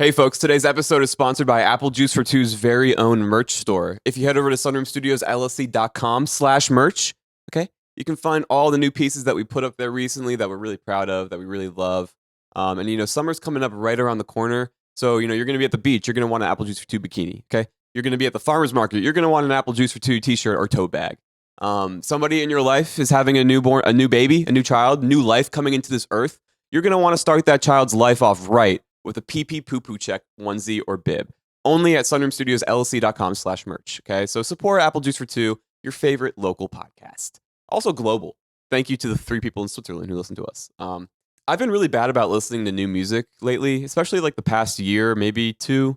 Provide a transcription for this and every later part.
Hey folks, today's episode is sponsored by Apple Juice for Two's very own merch store. If you head over to sunroomstudiosllc.com/merch, okay, you can find all the new pieces that we put up there recently that we're really proud of, that we really love. Summer's coming up right around the corner. So, you're going to be at the beach. You're going to want an Apple Juice for Two bikini, okay? You're going to be at the farmer's market. You're going to want an Apple Juice for Two t-shirt or tote bag. Somebody in your life is having a newborn, a new baby, a new child, new life coming into this earth. You're going to want to start that child's life off right with a pee-pee poo-poo check onesie or bib. Only at sunroomstudiosllc.com/merch, okay? So support Apple Juice for Two, your favorite local podcast. Also global. Thank you to the 3 people in Switzerland who listen to us. I've been really bad about listening to new music lately, especially like the past year, maybe 2.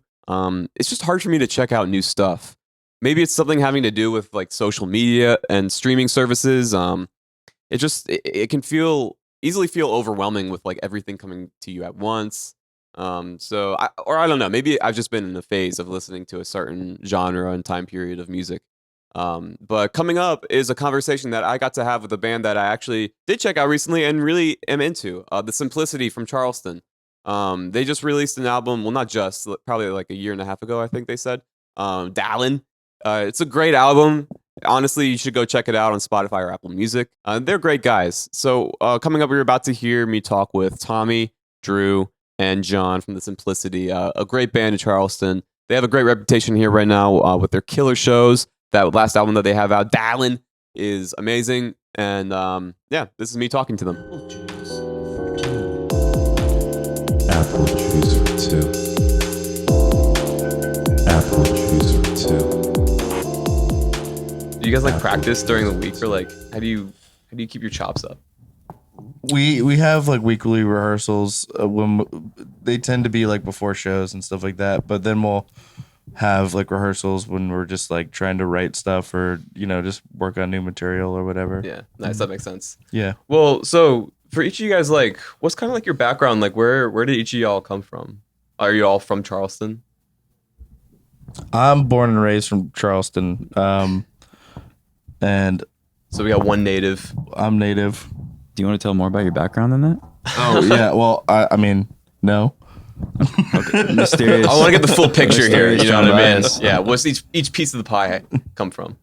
It's just hard for me to check out new stuff. Maybe it's something having to do with like social media and streaming services. It can easily feel overwhelming with like everything coming to you at once. I don't know, maybe I've just been in a phase of listening to a certain genre and time period of music. But coming up is a conversation that I got to have with a band that I actually did check out recently and really am into, The Simplicity from Charleston. They just released an album, well, not just, probably like a year and a half ago, I think they said, Dahlin. It's a great album. Honestly, you should go check it out on Spotify or Apple Music. They're great guys. So coming up, we're about to hear me talk with Tommy, Drew, and John from The Simplicity, a great band in Charleston. They have a great reputation here right now with their killer shows. That last album that they have out, Dahlin, is amazing. And this is me talking to them. Apple Juice for Two. Apple Juice for Two. Do you guys like practice during the week, or like how do you keep your chops up? We have like weekly rehearsals when they tend to be like before shows and stuff like that. But then we'll have like rehearsals when we're just like trying to write stuff or just work on new material or whatever. Yeah, nice. That makes sense. Yeah. Well, so for each of you guys, like, what's kind of like your background? Like, where did each of y'all come from? Are you all from Charleston? I'm born and raised from Charleston, and so we got one native. I'm native. Do you want to tell more about your background than that? Oh yeah. Well, I mean, no. Okay. Mysterious. I want to get the full picture here. You know what I mean? Bias. Yeah. What's each piece of the pie come from?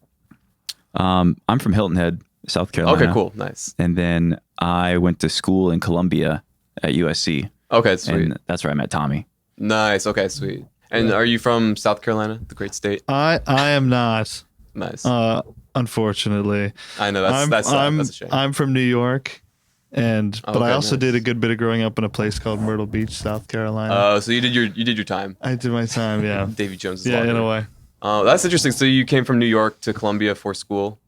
I'm from Hilton Head, South Carolina. Okay, cool, nice. And then I went to school in Columbia at USC. Okay, sweet. And that's where I met Tommy. Nice. Okay, sweet. And are you from South Carolina, the great state? I am not. Nice. Unfortunately, I know that's a shame. I'm from New York, but I also nice. did a good bit of growing up in a place called Myrtle Beach, South Carolina. So you did your time. I did my time, yeah. Davy Jones. Yeah, in a way. That's interesting. So you came from New York to Columbia for school.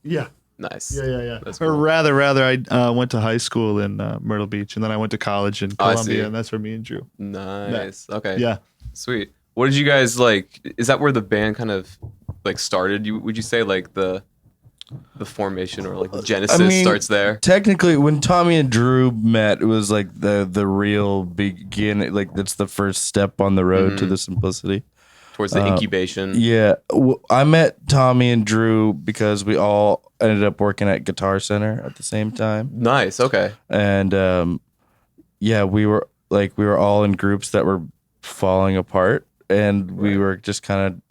Yeah. Nice. Yeah. That's Or cool. rather, I went to high school in Myrtle Beach, and then I went to college in I see. Columbia, and that's where me and Drew. Nice. Okay. Yeah. Sweet. What did you guys like? Is that where the band kind of like started? Would you say like the formation or like the genesis starts there? Technically, when Tommy and Drew met, it was like the real beginning. Like that's the first step on the road to the Simplicity. Towards the incubation. Yeah, I met Tommy and Drew because we all ended up working at Guitar Center at the same time. Nice. Okay. And we were all in groups that were falling apart, and we were just kind of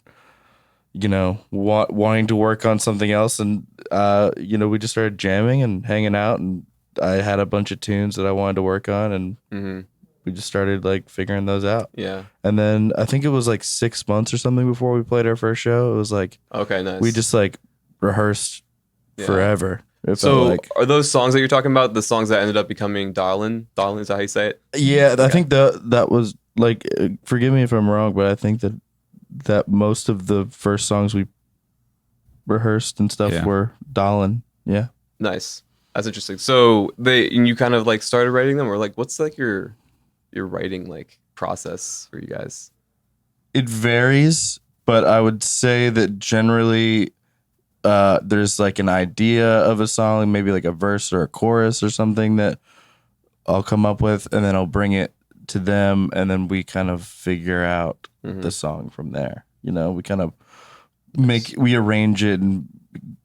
wanting to work on something else, and we just started jamming and hanging out, and I had a bunch of tunes that I wanted to work on, and we just started like figuring those out. Yeah. And then I think it was like 6 months or something before we played our first show. It was like, okay, nice. we just like rehearsed forever. So are those songs that you're talking about the songs that ended up becoming Dahlin? Dahlin, is that how you say it? Yeah, I think that was like, forgive me if I'm wrong, but I think that most of the first songs we rehearsed and stuff were Dahlin. Yeah. Nice. That's interesting. So you kind of like started writing them, or like what's like your writing like process for you guys? It varies, but I would say that generally there's like an idea of a song, maybe like a verse or a chorus or something that I'll come up with, and then I'll bring it to them, and then we kind of figure out the song from there. We kind of we arrange it and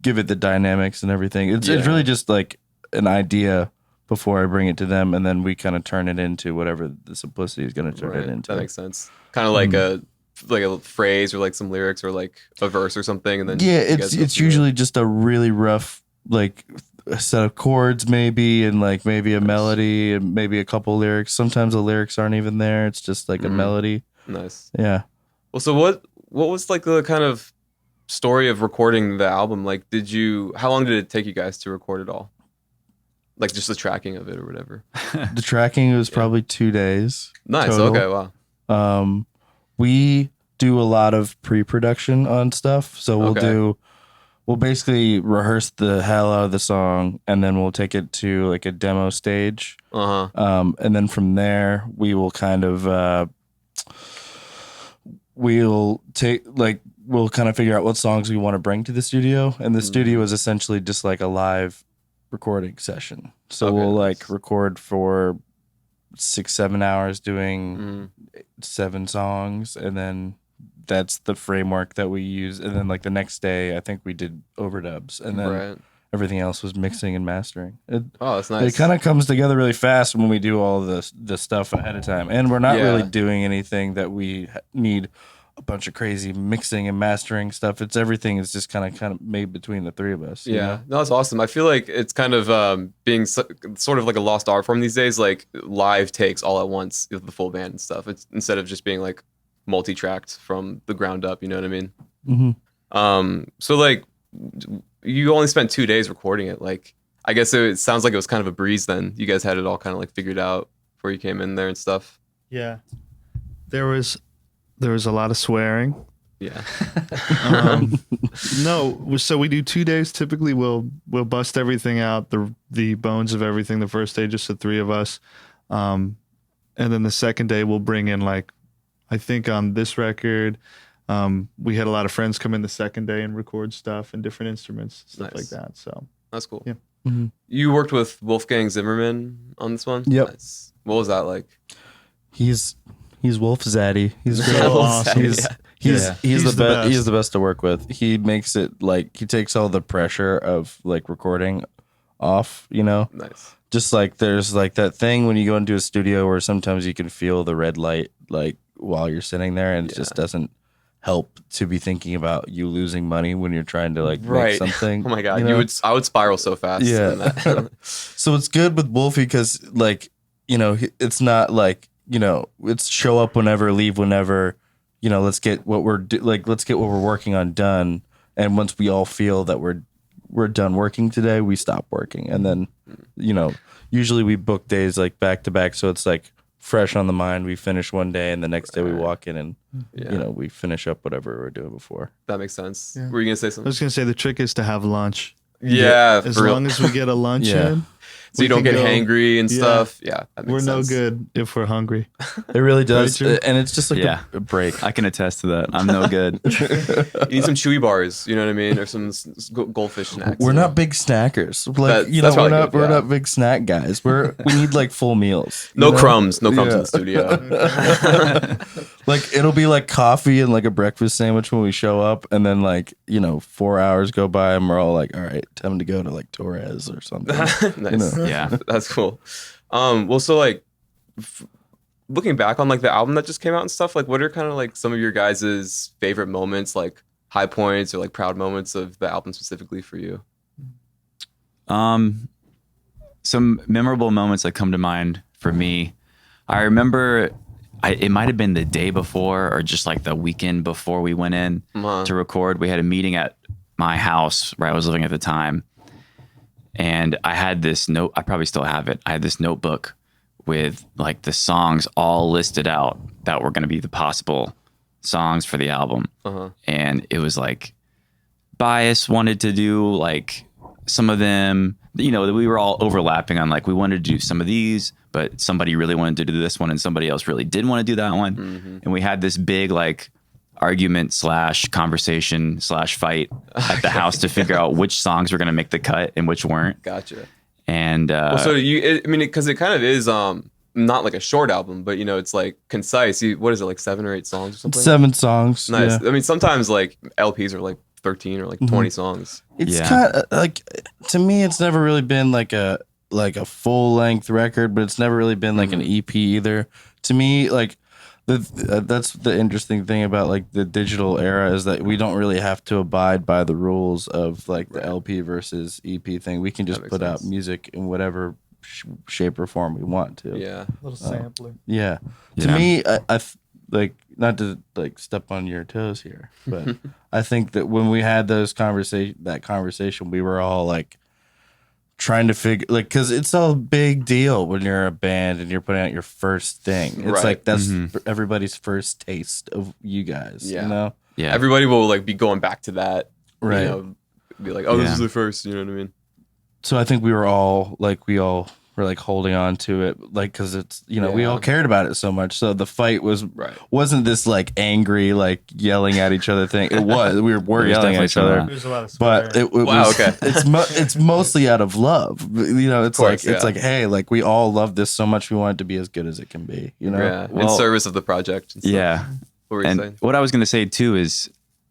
give it the dynamics and everything. It's really just like an idea before I bring it to them, and then we kind of turn it into whatever the simplicity is going to turn it into. That makes sense. Kind of like a phrase or like some lyrics or like a verse or something, and then Yeah, it's usually just a really rough like a set of chords maybe, and like maybe a melody and maybe a couple lyrics. Sometimes the lyrics aren't even there. It's just like a melody. Nice. Yeah. Well, so what was like the kind of story of recording the album? Like, how long did it take you guys to record it all? Like just the tracking of it or whatever. The tracking was probably 2 days. Nice. total. Okay. Wow. We do a lot of pre-production on stuff, so we'll basically rehearse the hell out of the song, and then we'll take it to like a demo stage. And then from there we will kind of we'll kind of figure out what songs we want to bring to the studio, and the studio is essentially just like a live recording session. So we'll like record for 6-7 hours doing 7 songs, and then that's the framework that we use. And then like the next day I think we did overdubs, and then everything else was mixing and mastering. That's nice. It kind of comes together really fast when we do all the stuff ahead of time, and we're not really doing anything that we need a bunch of crazy mixing and mastering stuff. It's everything is just kind of made between the three of us. You know? No, that's awesome. I feel like it's kind of being sort of like a lost art form these days, like live takes all at once with the full band and stuff. It's instead of just being like multi-tracked from the ground up, you know what I mean? Mm-hmm. So like you only spent 2 days recording it. Like I guess it sounds like it was kind of a breeze then. You guys had it all kind of like figured out before you came in there and stuff. Yeah. There was a lot of swearing. Yeah. No, so we do 2 days. Typically, we'll bust everything out, the bones of everything. The first day, just the 3 of us, and then the second day we'll bring in like, I think on this record, we had a lot of friends come in the second day and record stuff and different instruments, stuff like that. So that's cool. Yeah. Mm-hmm. You worked with Wolfgang Zimmerman on this one. Yep. Nice. What was that like? He's Wolf Zaddy. He's great. So awesome. He's the best. He's the best to work with. He makes it like he takes all the pressure of like recording off, you know. Nice. Just like there's like that thing when you go into a studio where sometimes you can feel the red light like while you're sitting there, and it just doesn't help to be thinking about you losing money when you're trying to like make something. Oh my god, you know? I would spiral so fast. Yeah. So it's good with Wolfie because like, you know, it's not like, you know, it's show up whenever, leave whenever, you know, let's get what we're working on done. And once we all feel that we're done working today, we stop working. And then, you know, usually we book days like back to back. So it's like fresh on the mind. We finish one day and the next day we walk in and, you know, we finish up whatever we were doing before. That makes sense. Yeah. Were you going to say I something? was going to say the trick is to have lunch. Yeah. As long as we get a lunch in. So you don't get hangry and stuff. Yeah. That makes We're no sense. good if we're hungry. It really does. Right, And it's just like a break. I can attest to that. I'm no good. You need some chewy bars, you know what I mean? Or some goldfish snacks. We're not big snackers. Like, you know, that's probably we're good, not big snack guys. We need like full meals. No know? crumbs in the studio. Like it'll be like coffee and like a breakfast sandwich when we show up, and then like, you know, 4 hours go by and we're all like, all right, time to go to like Torres or something. Nice. You know? Yeah. That's cool. Well, so like looking back on like the album that just came out and stuff, like what are kind of like some of your guys' favorite moments, like high points or like proud moments of the album specifically for you? Some memorable moments that come to mind for me. I remember it might have been the day before or just like the weekend before we went in to record. We had a meeting at my house where I was living at the time. And I had this note, I probably still have it. I had this notebook with like the songs all listed out that were going to be the possible songs for the album. And it was like Bias wanted to do like some of them, you know, we were all overlapping on like, we wanted to do some of these, but somebody really wanted to do this one and somebody else really didn't want to do that one. And we had this big like argument / conversation / fight at the house to figure out which songs were going to make the cut and which weren't. Gotcha. And so I mean, because it kind of is not like a short album, but you know, it's like concise. What is it, like 7 or 8 songs or something? 7 songs. Nice. Yeah. I mean, sometimes like LPs are like 13 or like 20 songs. It's kind of like, to me, it's never really been like like a full length record, but it's never really been like an EP either. To me, like that's the interesting thing about like the digital era is that we don't really have to abide by the rules of like the LP versus EP thing. We can just put out music in whatever shape or form we want to. Yeah. A little sampler. Yeah. To me, I like, not to like step on your toes here, but I think that when we had that conversation, we were all like trying to figure, like, because it's a big deal when you're a band and you're putting out your first thing. It's like that's everybody's first taste of you guys. Yeah. You know? Yeah. Everybody will like be going back to that. Right. You know, be like, oh, this is the first. You know what I mean? So I think we all were like holding on to it, like, because it's, you know, we all cared about it so much. So the fight wasn't this like angry, like yelling at each other thing. It was, we were yelling at each other, There's a lot of but it was, it's mostly out of love. You know, it's course, it's like, hey, like we all love this so much. We want it to be as good as it can be, you know? Yeah. Well, in service of the project. And stuff. Yeah. What were you saying? What I was going to say too is,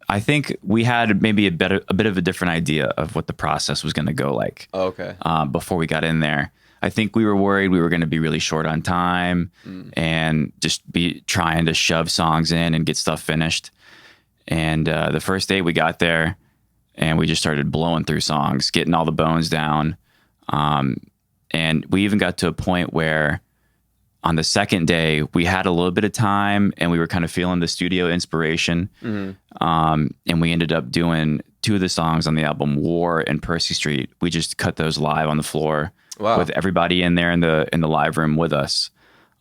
I think we had maybe a bit of a different idea of what the process was going to go like. Oh, okay. Before we got in there. I think we were worried we were going to be really short on time and just be trying to shove songs in and get stuff finished. And the first day we got there and we just started blowing through songs, getting all the bones down. And we even got to a point where on the second day we had a little bit of time and we were kind of feeling the studio inspiration. And we ended up doing 2 of the songs on the album, War and Percy Street. We just cut those live on the floor. Wow. With everybody in there in the live room with us.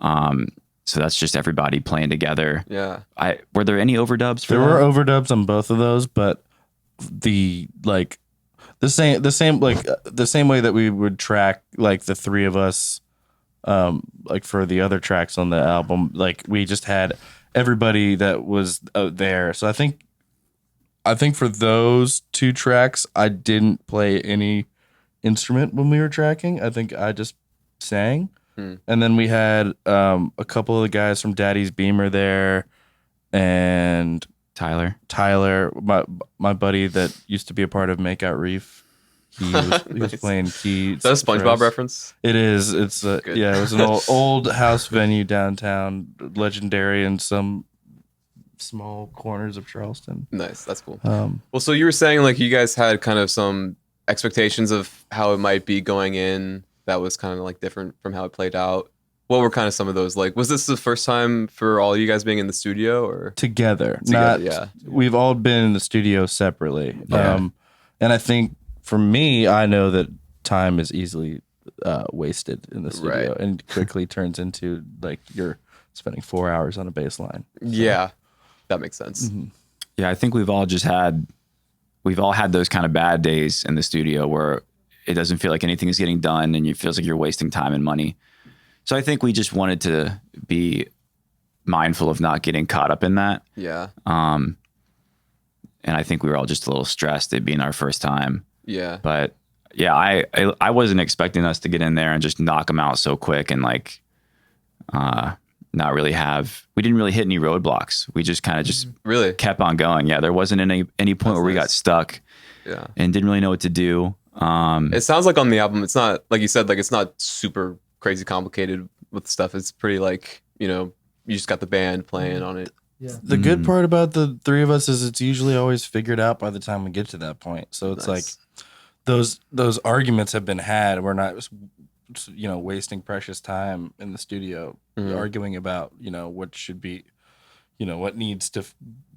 So that's just everybody playing together. Yeah. Were there any overdubs for There that? were overdubs on both of those, but the same way that we would track like the 3 of us like for the other tracks on the album, like we just had everybody that was out there. So I think for those 2 tracks I didn't play any instrument when we were tracking. I think I just sang. And then we had a couple of the guys from Daddy's Beamer there, and Tyler, my buddy that used to be a part of Makeout Reef. He was playing keys. Is that a SpongeBob reference? It is. It's it was an old house venue downtown, legendary in some small corners of Charleston. Nice, that's cool. Well, so you were saying like you guys had kind of some expectations of how it might be going in that was kind of like different from how it played out. What were kind of some of those? Like, was this the first time for all you guys being in the studio or together? Yeah, we've all been in the studio separately. And I think for me, I know that time is easily wasted in the studio and quickly turns into like you're spending 4 hours on a bass line. So. Yeah, that makes sense. Yeah, I think we've all had those kind of bad days in the studio where it doesn't feel like anything is getting done and it feels like you're wasting time and money. So I think we just wanted to be mindful of not getting caught up in that. Yeah. And I think we were all just a little stressed, it being our first time. Yeah. But yeah, I wasn't expecting us to get in there and just knock them out so quick and like we didn't really hit any roadblocks. We just kind of just really kept on going. Yeah, there wasn't any point where we got stuck. Yeah. And didn't really know what to do. It sounds like on the album, it's not, like you said, like it's not super crazy complicated with stuff. It's pretty like, you know, you just got the band playing on it. Yeah. The good part about the 3 of us is it's usually always figured out by the time we get to that point. So it's like those arguments have been had. We're not, you know, wasting precious time in the studio arguing about, you know, what should be, you know, what needs to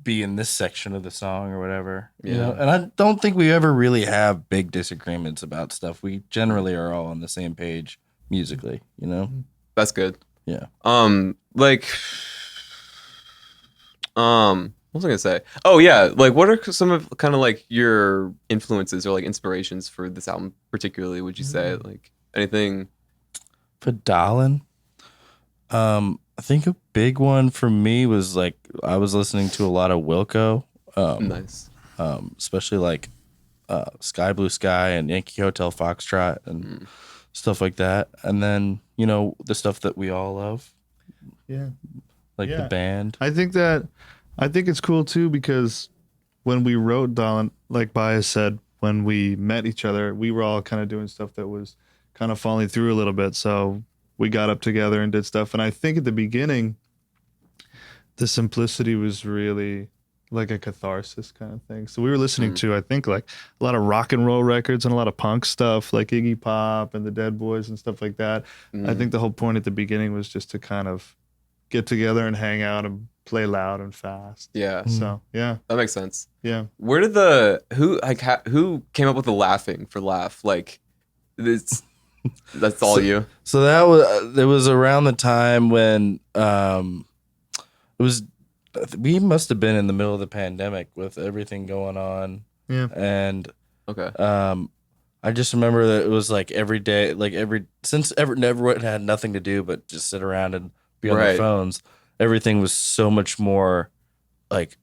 be in this section of the song or whatever. Yeah. You know? And I don't think we ever really have big disagreements about stuff. We generally are all on the same page musically, you know? That's good. Yeah. What was I gonna say? Oh yeah, like what are some of kind of like your influences or like inspirations for this album particularly, would you say? Like anything For Dahlin, I think a big one for me was like I was listening to a lot of Wilco. Nice. Especially like Sky Blue Sky and Yankee Hotel Foxtrot and stuff like that. And then, you know, the stuff that we all love. Yeah. Like the band. I think it's cool too because when we wrote Dahlin, like Bias said, when we met each other, we were all kind of doing stuff that was kind of falling through a little bit. So we got up together and did stuff. And I think at the beginning, the simplicity was really like a catharsis kind of thing. So we were listening to, I think, like a lot of rock and roll records and a lot of punk stuff like Iggy Pop and the Dead Boys and stuff like that. I think the whole point at the beginning was just to kind of get together and hang out and play loud and fast. Yeah. So yeah, That makes sense. yeah. Where did who came up with the laughing for laugh? Like, that's all you. So it was around the time when it was, we must have been in the middle of the pandemic with everything going on. Yeah. And Okay. I just remember that it was like every day, like since everyone had nothing to do but just sit around and be on their phones, everything was so much more like,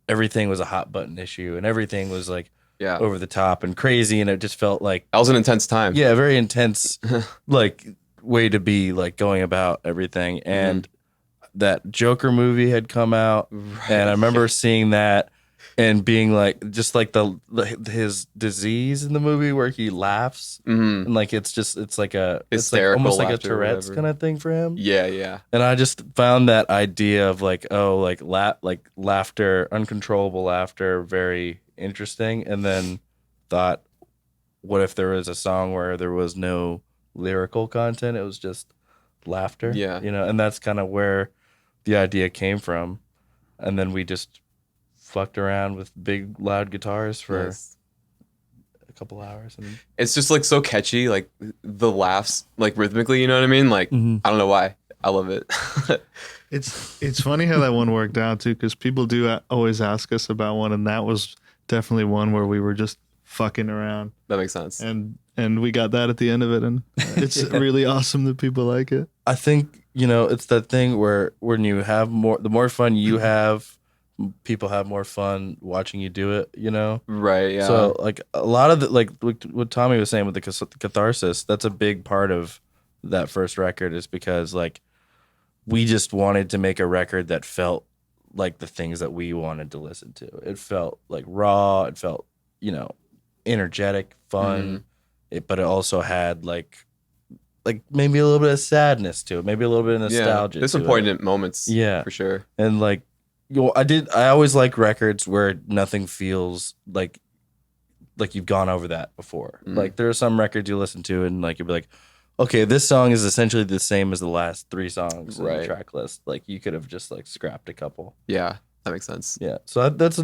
everything was a hot button issue and everything was like over the top and crazy, and it just felt like That was an intense time. a very intense like way to be like going about everything. And that Joker movie had come out, and I remember seeing that and being like, just like his disease in the movie where he laughs and like it's like almost like a Tourette's kind of thing for him. Yeah. And I just found that idea of like laughter, uncontrollable laughter, very interesting. And then thought, what if there was a song where there was no lyrical content? It was just laughter. Yeah. And that's kind of where the idea came from. And then we just fucked around with big loud guitars for a couple hours, and it's just like so catchy, like the laughs, like rhythmically, you know what I mean? Like, I don't know why, I love it. It's funny how that one worked out too, because people do always ask us about one, and that was definitely one where we were just fucking around. That makes sense. And we got that at the end of it, and it's really awesome that people like it. I think it's that thing where when you have the more fun you have, people have more fun watching you do it, Right, yeah. So like a lot of like what Tommy was saying with the catharsis, that's a big part of that first record, is because like we just wanted to make a record that felt like the things that we wanted to listen to. It felt like raw, it felt energetic, fun, but it also had like maybe a little bit of sadness to it, maybe a little bit of nostalgia. There's some poignant moments, for sure. And like I always like records where nothing feels like you've gone over that before. Like there are some records you listen to and like you'll be like, okay, this song is essentially the same as the last 3 songs in the track list. Like you could have just like scrapped a couple. Yeah, that makes sense. Yeah, so that's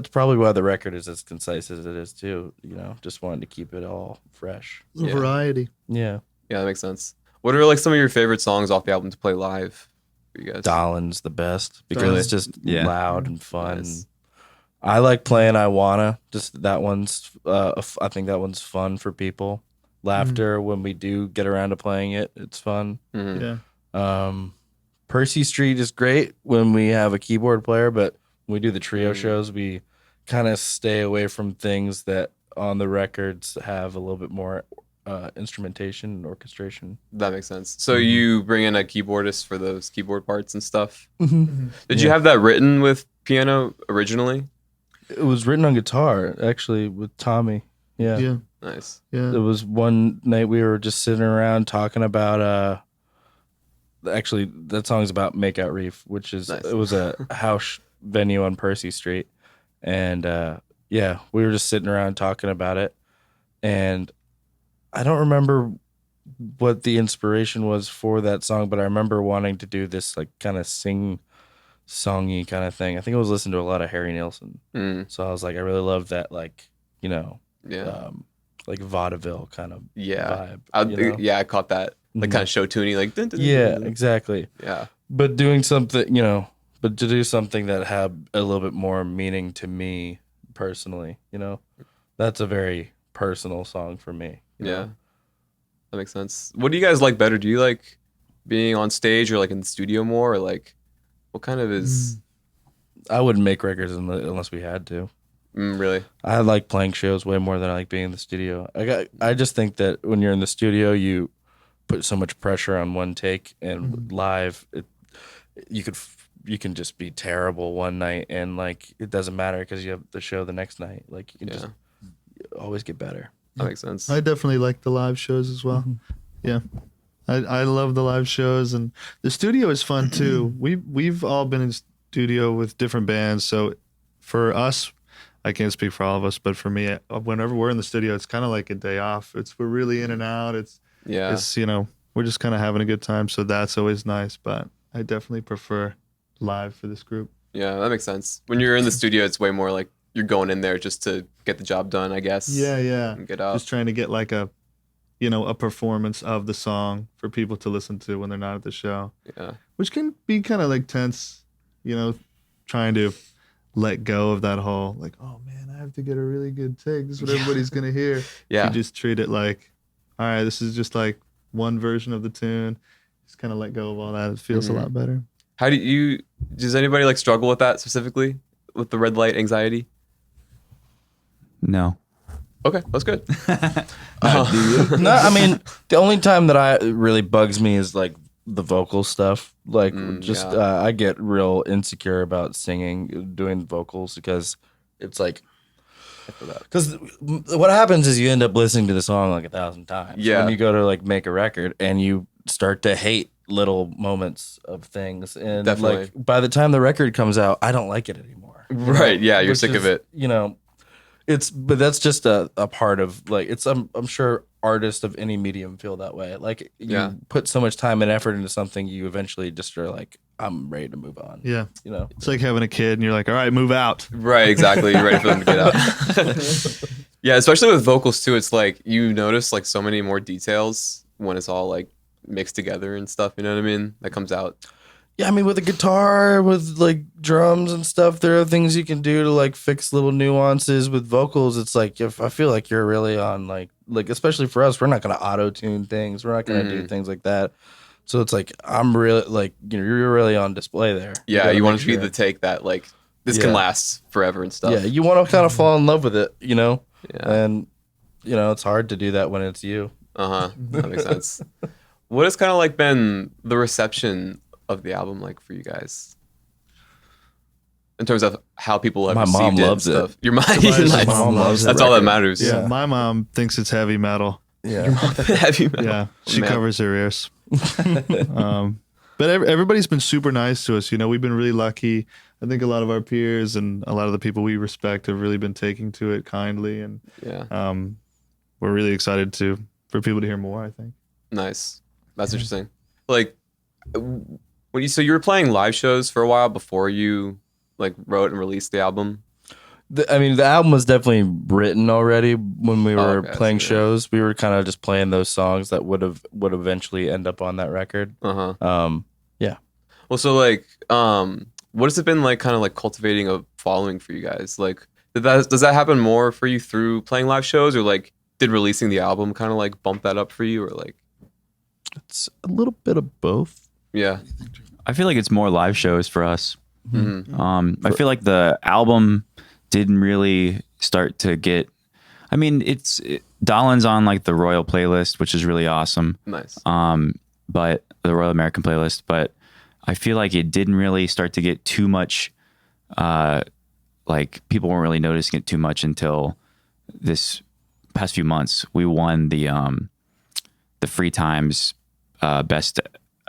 probably why the record is as concise as it is too. Just wanting to keep it all fresh. Variety. Yeah, that makes sense. What are like some of your favorite songs off the album to play live for you guys? Dahlin's the best because it's just loud and fun. Nice. I like playing I Wanna. Just that one's I think that one's fun for people. Laughter when we do get around to playing it, it's fun. Yeah. Percy Street is great when we have a keyboard player, but when we do the trio shows, we kind of stay away from things that on the records have a little bit more instrumentation and orchestration. That makes sense. So you bring in a keyboardist for those keyboard parts and stuff. Did you have that written with piano originally? It was written on guitar, actually, with Tommy. Yeah. Nice. Yeah. It was one night we were just sitting around talking about actually that song's about Makeout Reef, which is Nice. It was a house venue on Percy Street. And we were just sitting around talking about it. And I don't remember what the inspiration was for that song, but I remember wanting to do this like kind of songy kind of thing. I think I was listening to a lot of Harry Nilsson. So I was like, I really love that, like, like vaudeville kind of vibe. I caught that. Like kind of show tuney, like dun, dun, dun, yeah, dun, dun. exactly. Yeah. But doing something, but to do something that had a little bit more meaning to me personally, that's a very personal song for me. you know? That makes sense. What do you guys like better? Do you like being on stage or like in the studio more, or like what kind of is? I wouldn't make records unless we had to. Really? I like playing shows way more than I like being in the studio. I just think that when you're in the studio, you put so much pressure on one take, and live, you can just be terrible one night, and like it doesn't matter because you have the show the next night. Like you can just always get better. That makes sense. I definitely like the live shows as well. Yeah. I love the live shows, and the studio is fun too. We've all been in studio with different bands, so for us, I can't speak for all of us, but for me, whenever we're in the studio, it's kind of like a day off. We're really in and out. It's we're just kind of having a good time, so that's always nice. But I definitely prefer live for this group. Yeah, that makes sense. When you're in the studio, it's way more like you're going in there just to get the job done, I guess. Yeah. And get out. Just trying to get like a performance of the song for people to listen to when they're not at the show. Yeah. Which can be kind of like tense, trying to let go of that whole like, oh man, I have to get a really good take. This is what everybody's gonna hear. Yeah. You just treat it like, all right, this is just like one version of the tune. Just kind of let go of all that. It feels a lot better. How does anybody like struggle with that specifically? With the red light anxiety? No. Okay, that's good. No, I mean, the only time that really bugs me is like the vocal stuff. Like I get real insecure about singing, doing vocals, because it's like, because what happens is you end up listening to the song like 1,000 times. Yeah. When you go to like make a record and you start to hate little moments of things, and Definitely. like by the time the record comes out, I don't like it anymore. Right. Yeah, you're sick of it. But that's just a part of like, I'm sure artists of any medium feel that way. Like you put so much time and effort into something, you eventually just are like, I'm ready to move on. Yeah. It's It's like having a kid and you're like, all right, move out. Right, exactly. You're ready for them to get out. Yeah, especially with vocals too. It's like you notice like so many more details when it's all like mixed together and stuff. You know what I mean? That comes out. Yeah, I mean, with a guitar, with like drums and stuff, there are things you can do to like fix little nuances. With vocals, it's like, if I feel like you're really on like especially for us, we're not going to auto tune things. We're not going to do things like that. So it's like, I'm really like, you're really on display there. Yeah, you want to be the take that like this can last forever and stuff. Yeah, you want to kind of fall in love with it, Yeah. And it's hard to do that when it's you. That makes sense. What has kind of like been the reception of the album like for you guys? In terms of how people have received mom it loves and it. stuff. Your mom, My mom loves it. That's all that matters. Yeah. My mom thinks it's heavy metal. Yeah. Heavy metal. Yeah. She Man. covers her ears. But everybody's been super nice to us. We've been really lucky. I think a lot of our peers and a lot of the people we respect have really been taking to it kindly, and we're really excited for people to hear more, I think. Nice. That's interesting. Like when you were playing live shows for a while before you like wrote and released the album? The album was definitely written already when we were playing so, shows. We were kind of just playing those songs that would eventually end up on that record. Yeah. Well, so like, what has it been like, kind of like cultivating a following for you guys? Like, does that happen more for you through playing live shows, or like did releasing the album kind of like bump that up for you, or like? It's a little bit of both. Yeah. I feel like it's more live shows for us. I feel like the album didn't really start to get. I mean, Dahlin's on like the Royal playlist, which is really awesome. Nice. But the Royal American playlist, but I feel like it didn't really start to get too much. Like people weren't really noticing it too much until this past few months. We won the Free Times best.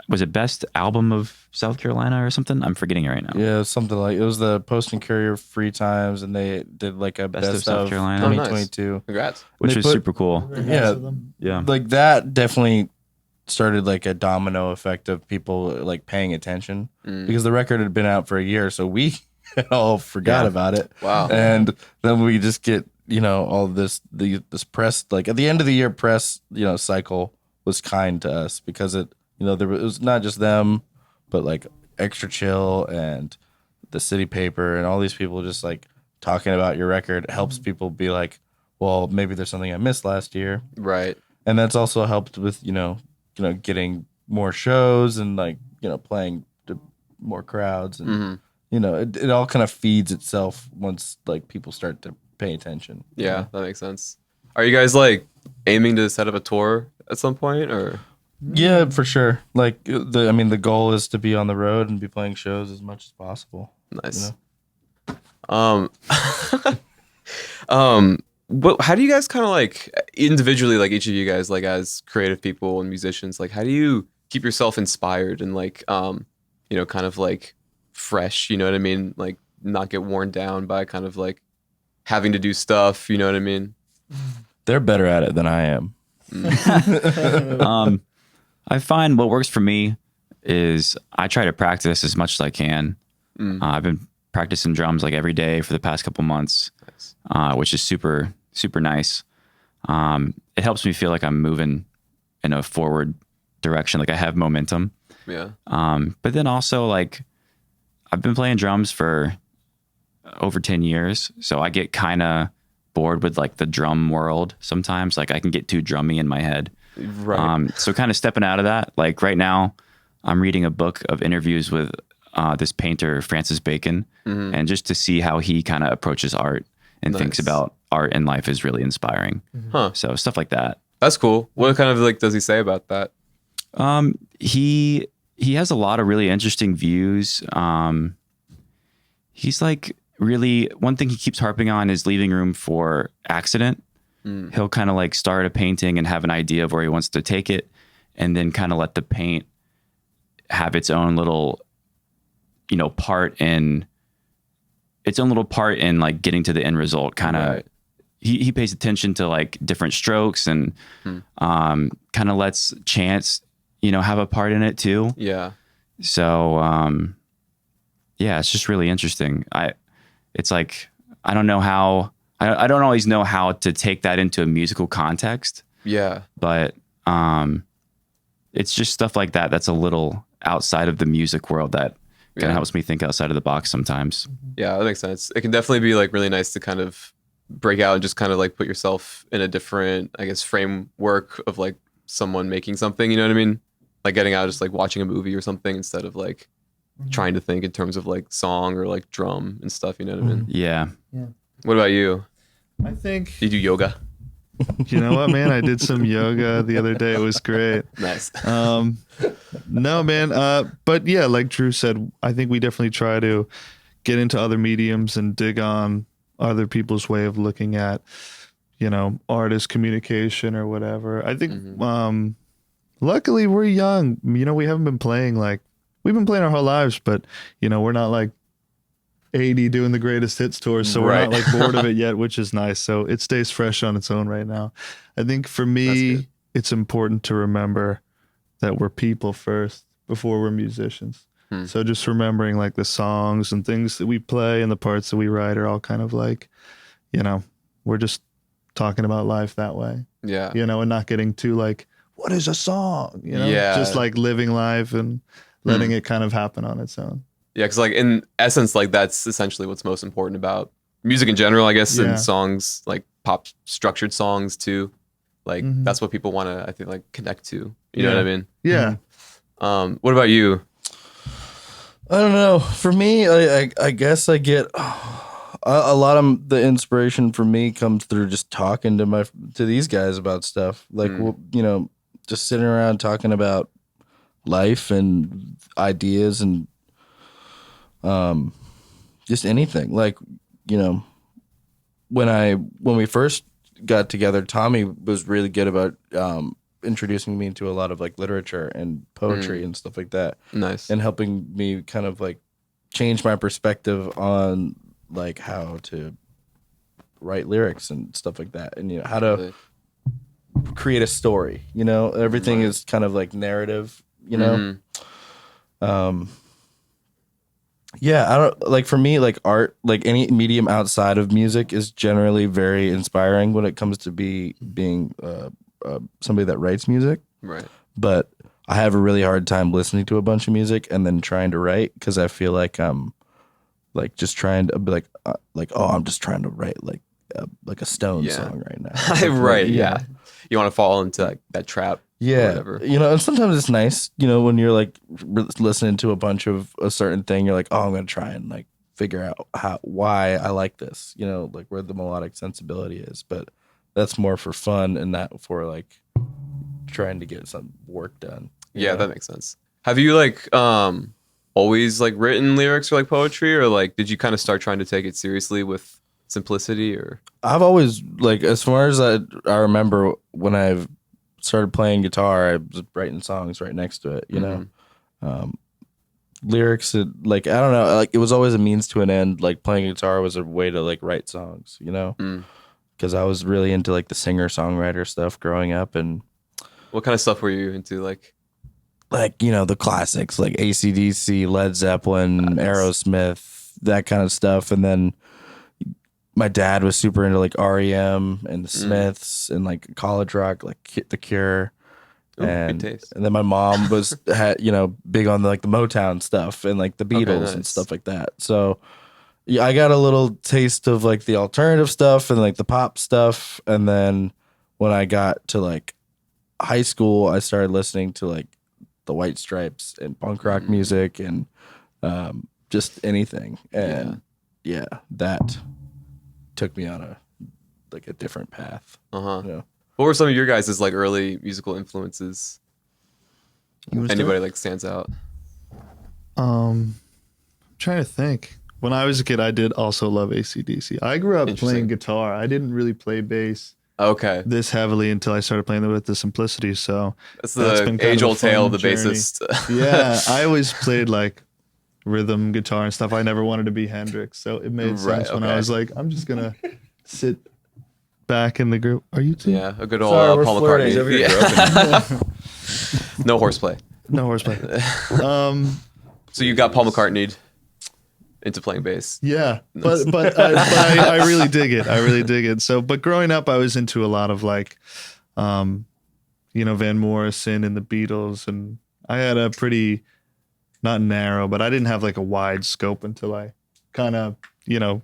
Was it best album of South Carolina or something? I'm forgetting it right now. Yeah, something like it was the Post and Courier Free Times, and they did like a best of South Carolina 2022. Congrats. Which was super cool. Yeah, like that definitely started like a domino effect of people like paying attention because the record had been out for a year, so we all forgot about it. Wow. And then we just get all this press, like at the end of the year press cycle was kind to us because it. It was not just them, but like Extra Chill and the City Paper and all these people just like talking about your record helps people be like, well, maybe there's something I missed last year. Right. And that's also helped with, getting more shows and like, playing to more crowds. And, it all kind of feeds itself once like people start to pay attention. Yeah, that makes sense. Are you guys like aiming to set up a tour at some point, or? Yeah, for sure. Like the goal is to be on the road and be playing shows as much as possible. Nice. how do you guys kind of like individually, like each of you guys, like as creative people and musicians, like how do you keep yourself inspired and like, kind of like fresh, you know what I mean? Like not get worn down by kind of like having to do stuff, you know what I mean? They're better at it than I am. I find what works for me is I try to practice as much as I can. I've been practicing drums like every day for the past couple months, which is super, super nice. It helps me feel like I'm moving in a forward direction, like I have momentum. Yeah. But then also like I've been playing drums for over 10 years. So I get kind of bored with like the drum world sometimes. Like I can get too drummy in my head. Right. So kind of stepping out of that. Like right now I'm reading a book of interviews with this painter, Francis Bacon, and just to see how he kind of approaches art and thinks about art and life is really inspiring. Huh. So stuff like that. That's cool. What kind of like does he say about that? He has a lot of really interesting views. He's like really, one thing he keeps harping on is leaving room for accident. He'll kind of like start a painting and have an idea of where he wants to take it, and then kind of let the paint have its own little, part in like getting to the end result. Kind of, Right. he pays attention to like different strokes and kind of lets chance, have a part in it too. Yeah. So, yeah, it's just really interesting. It's like, I don't know how, I don't always know how to take that into a musical context, Yeah. but it's just stuff like that that's a little outside of the music world that kind of helps me think outside of the box sometimes. Yeah, that makes sense. It can definitely be like really nice to kind of break out and just kind of like put yourself in a different, I guess, framework of like someone making something, you know what I mean? Like getting out, just like watching a movie or something instead of like trying to think in terms of like song or like drum and stuff, you know what I mean? Yeah. What about you? I think, Do you do yoga? you know what, man? I did some yoga the other day. It was great. Nice. No, man. But yeah, like Drew said, I think we definitely try to get into other mediums and dig on other people's way of looking at, artist communication or whatever. I think, luckily we're young. We haven't been playing we've been playing our whole lives, but we're not like 80 doing the greatest hits tours, so we're not like bored of it yet, which is nice. So it stays fresh on its own right now. I think for me, it's important to remember that we're people first before we're musicians. So just remembering like the songs and things that we play and the parts that we write are all kind of like, we're just talking about life that way. Yeah. And not getting too like, what is a song? Yeah. Just like living life and letting it kind of happen on its own. Yeah, because like in essence, like that's essentially what's most important about music in general, I guess, and songs, like pop structured songs too. Like that's what people want to, I think, like connect to. You know what I mean? Yeah. What about you? I don't know. For me, I guess I get a lot of the inspiration for me comes through just talking to these guys about stuff. Like, just sitting around talking about life and ideas and just anything. Like, when we first got together, Tommy was really good about introducing me to a lot of like literature and poetry and stuff like that. Nice. And helping me kind of like change my perspective on like how to write lyrics and stuff like that, and how to create a story. Everything is kind of like narrative. Yeah, I don't like, for me, like art, like any medium outside of music is generally very inspiring when it comes to being somebody that writes music. Right. But I have a really hard time listening to a bunch of music and then trying to write, because I feel like I'm like just trying to be oh, I'm just trying to write like a Stone song right now. Right. Yeah. You want to fall into like that trap. Yeah, whatever. And sometimes it's nice, when you're like listening to a bunch of a certain thing, you're like, oh, I'm gonna try and like figure out why I like this, like where the melodic sensibility is. But that's more for fun and not for like trying to get some work done. Yeah, that makes sense. Have you like always like written lyrics or like poetry, or like did you kind of start trying to take it seriously with simplicity or? I've always like, as far as I remember when I started playing guitar, I was writing songs right next to it, you know. Lyrics, like, I don't know, like it was always a means to an end. Like playing guitar was a way to like write songs, you know, because I was really into like the singer songwriter stuff growing up. And what kind of stuff were you into? Like, you know, the classics like AC/DC, Led Zeppelin, Aerosmith, that kind of stuff. And then my dad was super into like REM and the Smiths and like college rock, like The Cure. Ooh, and good taste. And then my mom was you know, big on like the Motown stuff and like the Beatles nice. and stuff like that. So yeah, I got a little taste of like the alternative stuff and like the pop stuff. And then when I got to like high school, I started listening to like the White Stripes and punk rock music and just anything. And yeah, that took me on a different path. Uh-huh. You know? What were some of your guys' like early musical influences? You wanna Anybody start? like stands out? I'm trying to think. When I was a kid, I did also love AC/DC. I grew up Interesting. playing guitar. I didn't really play bass Okay. this heavily until I started playing with the Simplicity. So That's that's the been kind of a age-old tale of fun the journey. bassist. yeah, I always played like rhythm guitar and stuff. I never wanted to be Hendrix, so it made sense Right, when I okay. was like, I'm just gonna sit back in the group. Are you two? Yeah, a good old Sorry, we're Paul flirting McCartney. over here, Yeah. No horseplay. No horseplay. So you got Paul McCartney into playing bass. Yeah, but I really dig it. I really dig it. So, but growing up, I was into a lot of like, you know, Van Morrison and the Beatles, and I had a pretty, not narrow, but I didn't have like a wide scope until I kind of, you know,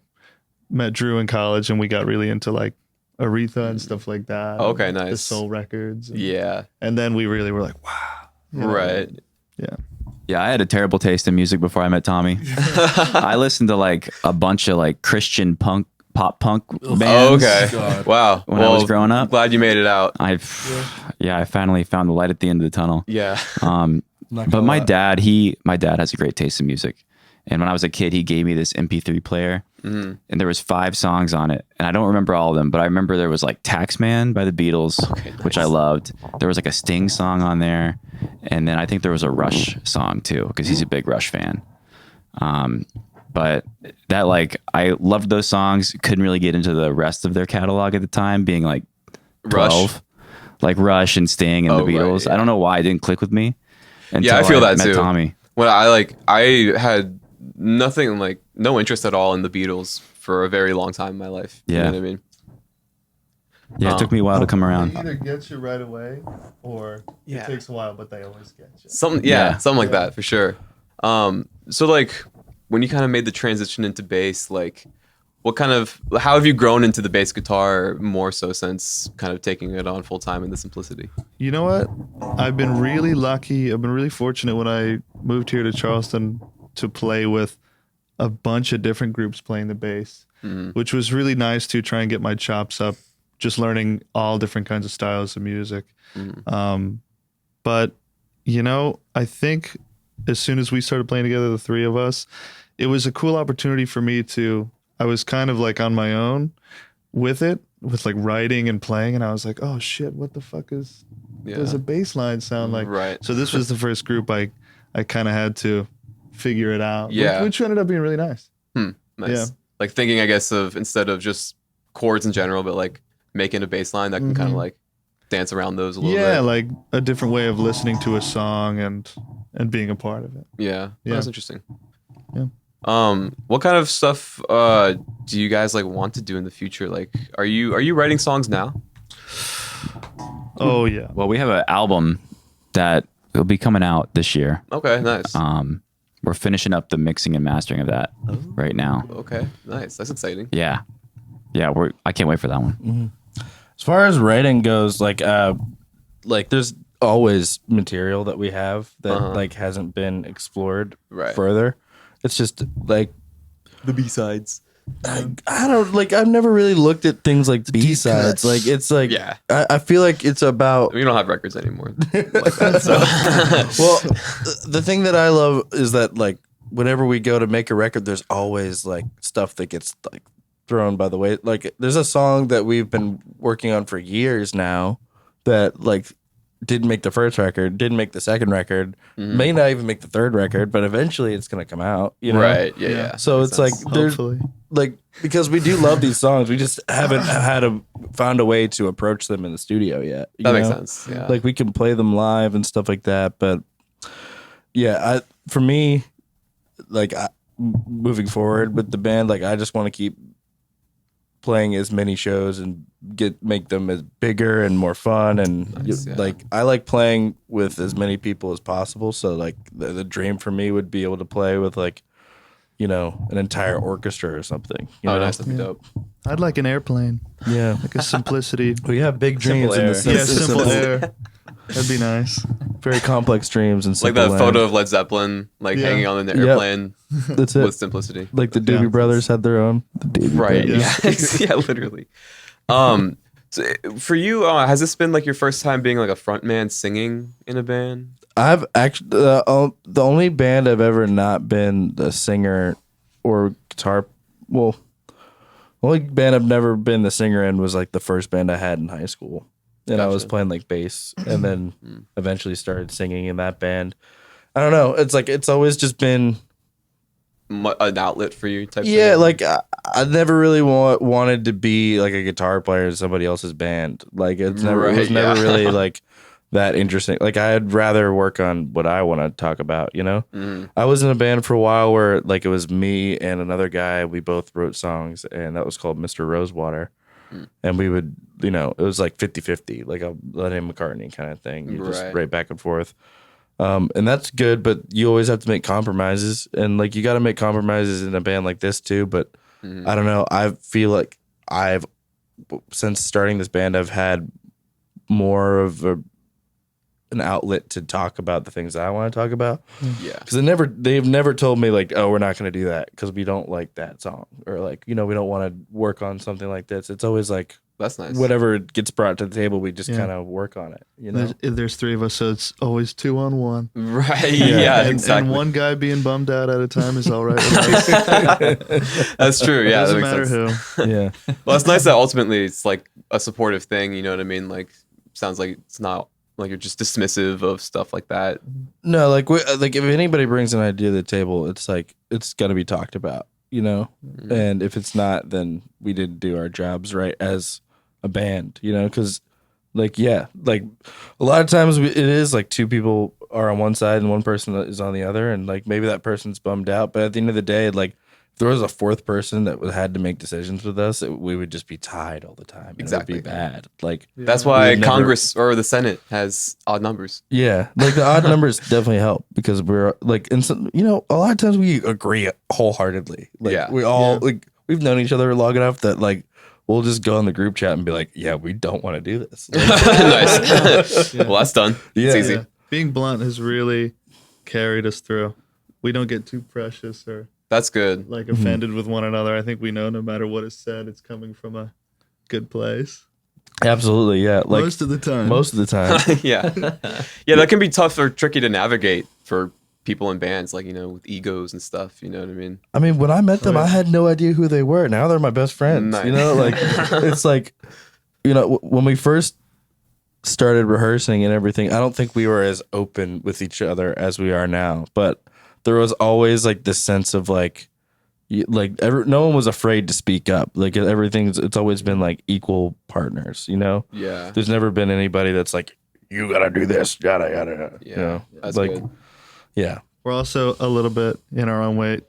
met Drew in college, and we got really into like Aretha and stuff like that. Okay, and nice. The soul records. And, Yeah. and then we really were like, wow. you know, Right. Yeah. Yeah, I had a terrible taste in music before I met Tommy. I listened to like a bunch of like Christian pop punk bands. Oh, okay. God. Wow. When I was growing up. Glad you made it out. I finally found the light at the end of the tunnel. Yeah. But my dad has a great taste in music. And when I was a kid, he gave me this MP3 player, and there was 5 songs on it. And I don't remember all of them, but I remember there was like Taxman by the Beatles, which I loved. There was like a Sting song on there. And then I think there was a Rush song too, because he's a big Rush fan. But that like, I loved those songs. Couldn't really get into the rest of their catalog at the time, being like 12. Rush? Like Rush and Sting and the Right, Beatles. yeah. I don't know why it didn't click with me. Yeah, I until feel that met too. Tommy. When I had nothing, like no interest at all in the Beatles for a very long time in my life. You Yeah. know what I mean? Yeah, it took me a while to come around. They either get you right away or Yeah. it takes a while, but they always get you. Something like that for sure. So like when you kind of made the transition into bass, like how have you grown into the bass guitar more so since kind of taking it on full time in the Simplicity? You know what? I've been really lucky. I've been really fortunate when I moved here to Charleston to play with a bunch of different groups playing the bass, which was really nice to try and get my chops up, just learning all different kinds of styles of music. But, you know, I think as soon as we started playing together, the 3 of us, it was a cool opportunity for me I was kind of like on my own with it, with like writing and playing. And I was like, oh shit, what the fuck does a bass line sound like? Right. So this was the first group I kind of had to figure it out, Yeah. which ended up being really nice. Nice. Yeah. Like thinking, I guess, of instead of just chords in general, but like making a bass line that can kind of like dance around those a little Yeah, bit. like a different way of listening to a song and being a part of it. Yeah. Yeah. That's interesting. Yeah. What kind of stuff do you guys like want to do in the future? Like, are you writing songs now? Oh yeah. Well, we have an album that will be coming out this year. Okay, nice. We're finishing up the mixing and mastering of that right now. Okay, nice. That's exciting. Yeah. I can't wait for that one. As far as writing goes, like there's always material that we have that like hasn't been explored Right. further. It's just like The B-sides. I don't like. I've never really looked at things like B-sides. Like it's like Yeah. I feel like it's about. We don't have records anymore like that. So Well, the thing that I love is that like whenever we go to make a record, there's always like stuff that gets like thrown by the way. Like, there's a song that we've been working on for years now that like didn't make the first record, didn't make the second record, may not even make the third record, but eventually it's gonna come out. You know? Right. Yeah. So Makes it's like sense. there's Hopefully. like because we do love these songs, we just haven't found a way to approach them in the studio yet. That you makes know? sense. Yeah. Like we can play them live and stuff like that, but yeah, for me, like moving forward with the band, like I just want to keep playing as many shows and make them as bigger and more fun, and Nice, yeah. like I like playing with as many people as possible. So like the dream for me would be able to play with like, you know, an entire orchestra or something. You Oh, know? nice. That'd be dope. I'd like an airplane, Yeah, like a simplicity. we have big dreams Simple in air. the Yeah, sense simple air. That'd be nice. very complex dreams and Like simple that land. photo of Led Zeppelin, like Yeah. hanging on the Yep. airplane That's with it. simplicity. Like the Doobie Yeah. Brothers had their own. The Doobie Right. Brothers. Yeah. Yeah. Literally. So for you, has this been like your first time being like a front man singing in a band? I've actually the only band I've ever not been the singer or guitar. Well, the only band I've never been the singer in was like the first band I had in high school, and I was Gotcha. playing like bass, and then eventually started singing in that band. I don't know. It's like it's always just been An outlet for you type yeah. thing? Like I never really wanted to be like a guitar player in somebody else's band. Like it's never it was Right, never yeah. really like that interesting. Like I'd rather work on what I want to talk about, you know? Mhm. I was in a band for a while where like it was me and another guy. We both wrote songs, and that was called Mr. Rosewater. And we would, you know, it was like 50-50, like a Lennon McCartney kind of thing. You just Right. write back and forth. And that's good, but you always have to make compromises. And like you got to make compromises in a band like this too. But I don't know. I feel like since starting this band, I've had more of an outlet to talk about the things that I want to talk about. Yeah. Because they've never told me like, oh, we're not going to do that because we don't like that song, or like, you know, we don't want to work on something like this. It's always like That's nice. whatever gets brought to the table, we just Yeah. kind of work on it. You know, There's three of us, so it's always 2-on-1. Right. Yeah. and, Exactly. and one guy being bummed out at a time is all right. With us. That's true. Yeah. Doesn't that makes matter sense. who. yeah, Well, it's nice that ultimately it's like a supportive thing. You know what I mean? Like, sounds like it's not like you're just dismissive of stuff like that. no, like like if anybody brings an idea to the table, it's like it's gonna be talked about, you know. And if it's not, then we didn't do our jobs right as a band, you know, because like yeah, like a lot of times it is like two people are on one side and one person is on the other, and like maybe that person's bummed out, but at the end of the day, like if there was a fourth person that had to make decisions with us, we would just be tied all the time. And Exactly. it would be bad. Like That's why We've never- Congress or the Senate has odd numbers. yeah, like the odd numbers definitely help because we're like, and some, you know, a lot of times we agree wholeheartedly. Like Yeah. we all like we've known each other long enough that like we'll just go in the group chat and be like, yeah, we don't want to do this. Nice. Well, that's done. Yeah. It's easy. Yeah. Being blunt has really carried us through. We don't get too precious or That's good. like offended with one another. I think we know no matter what is said, it's coming from a good place. Absolutely, yeah. Like Most of the time. most of the time. Yeah. Yeah, that can be tough or tricky to navigate for people in bands, like, you know, with egos and stuff. You know what I mean? I mean, when I met them, I had no idea who they were. Now they're my best friends. Nice. You know, like it's like, you know, when we first started rehearsing and everything, I don't think we were as open with each other as we are now. But there was always like this sense of like, no one was afraid to speak up. Like it's always been like equal partners. You know, Yeah. there's never been anybody that's like, you gotta do this, yada yada. Yeah. You know, That's like, good. yeah. We're also a little bit in our own way.